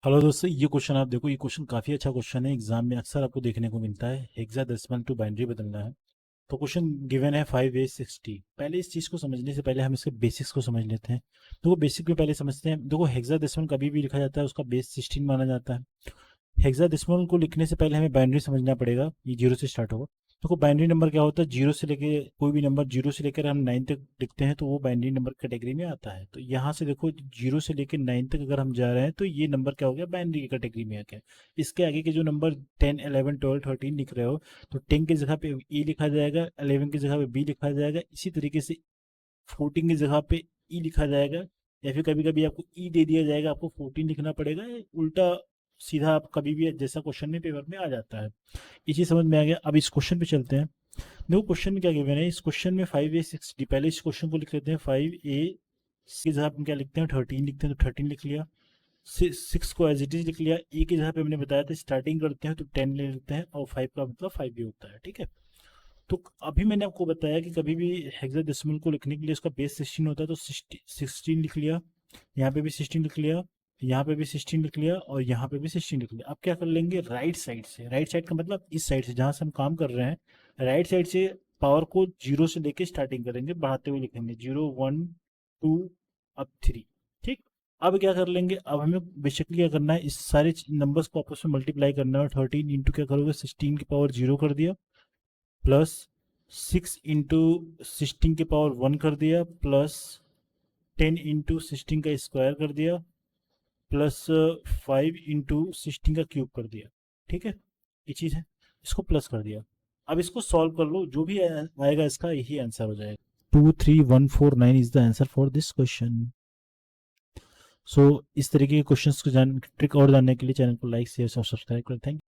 Hello दोस्तों, ये question आप देखो। ये क्वेश्चन काफ़ी अच्छा क्वेश्चन है। एग्जाम में अक्सर आपको देखने को मिलता है। हेक्साडेसिमल टू बाइनरी बदलना है। तो क्वेश्चन गिवन है 5A60। पहले इस चीज़ को समझने से पहले हम इसके बेसिक्स को समझ लेते हैं। देखो बेसिक में पहले समझते हैं। देखो हेक्साडेसिमल कभी भी लिखा जाता है उसका बेस 16 माना जाता है। हेक्साडेसिमल को लिखने से पहले हमें बाइनरी समझना पड़ेगा। ये जीरो से स्टार्ट होगा। देखो बाइनरी नंबर क्या होता है, जीरो से लेके कोई भी नंबर जीरो से लेकर हम 9 तक लिखते हैं तो वो बाइनरी नंबर कैटेगरी में आता है। तो यहाँ से देखो जीरो से लेकर 9 तक अगर हम जा रहे हैं तो ये नंबर क्या हो गया, बाइनरी की कैटेगरी में आ गया। इसके आगे के जो नंबर 10, 11, 12, 13 लिख रहे हो तो 10 की जगह पे ई लिखा जाएगा, 11 की जगह पे बी लिखा जाएगा, इसी तरीके से 14 की जगह पे ई लिखा जाएगा। या फिर कभी कभी आपको ई दे दिया जाएगा, आपको 14 लिखना पड़ेगा। उल्टा सीधा आप कभी भी जैसा क्वेश्चन में पेपर में आ जाता है। ये चीज़ समझ में आ गया। अब इस क्वेश्चन पे चलते हैं। देखो क्वेश्चन में क्या गिवन है। इस क्वेश्चन में 5A60, पहले इस क्वेश्चन को लिख लेते हैं। 5A की जगह हम क्या लिखते हैं, 13 लिखते हैं तो 13 लिख लिया। 6 को एज इट इज लिख लिया। ए की जगह पे हमने बताया था स्टार्टिंग करते हैं तो 10 ले लेते हैं, और 5 का मतलब 5 भी होता है। ठीक है। तो अभी मैंने आपको बताया कि कभी भी हेक्साडेसिमल को लिखने के लिए उसका बेस 16 होता है, तो 16 लिख लिया। यहाँ पे भी 16 लिख लिया। यहाँ पे भी 16 लिख लिया, और यहाँ पे भी 16 लिख लिया। अब क्या कर लेंगे, राइट साइड से। राइट साइड का मतलब इस साइड से जहाँ से हम काम कर रहे हैं, राइट साइड से पावर को जीरो से लेके स्टार्टिंग करेंगे, बढ़ाते हुए लिखेंगे। 0, 1, 2, अब 3। ठीक। अब क्या कर लेंगे, अब हमें बेसिकली क्या करना है, इस सारे नंबर्स को आपस में मल्टीप्लाई करना है। 13 इंटू क्या करोगे, 16 की पावर 0 कर दिया, प्लस 6 इंटू 16 की पावर 1 कर दिया, प्लस 10 इंटू 16 का स्क्वायर कर दिया, प्लस 5 इंटू 16 का क्यूब कर दिया। ठीक है। ये चीज़ है। इसको प्लस कर दिया। अब इसको सॉल्व कर लो, जो भी आएगा इसका यही आंसर हो जाएगा। 23149 is the answer for this question. So इस तरीके के क्वेश्चंस को ट्रिक और जानने के लिए चैनल को लाइक शेयर और सब्सक्राइब करें। थैंक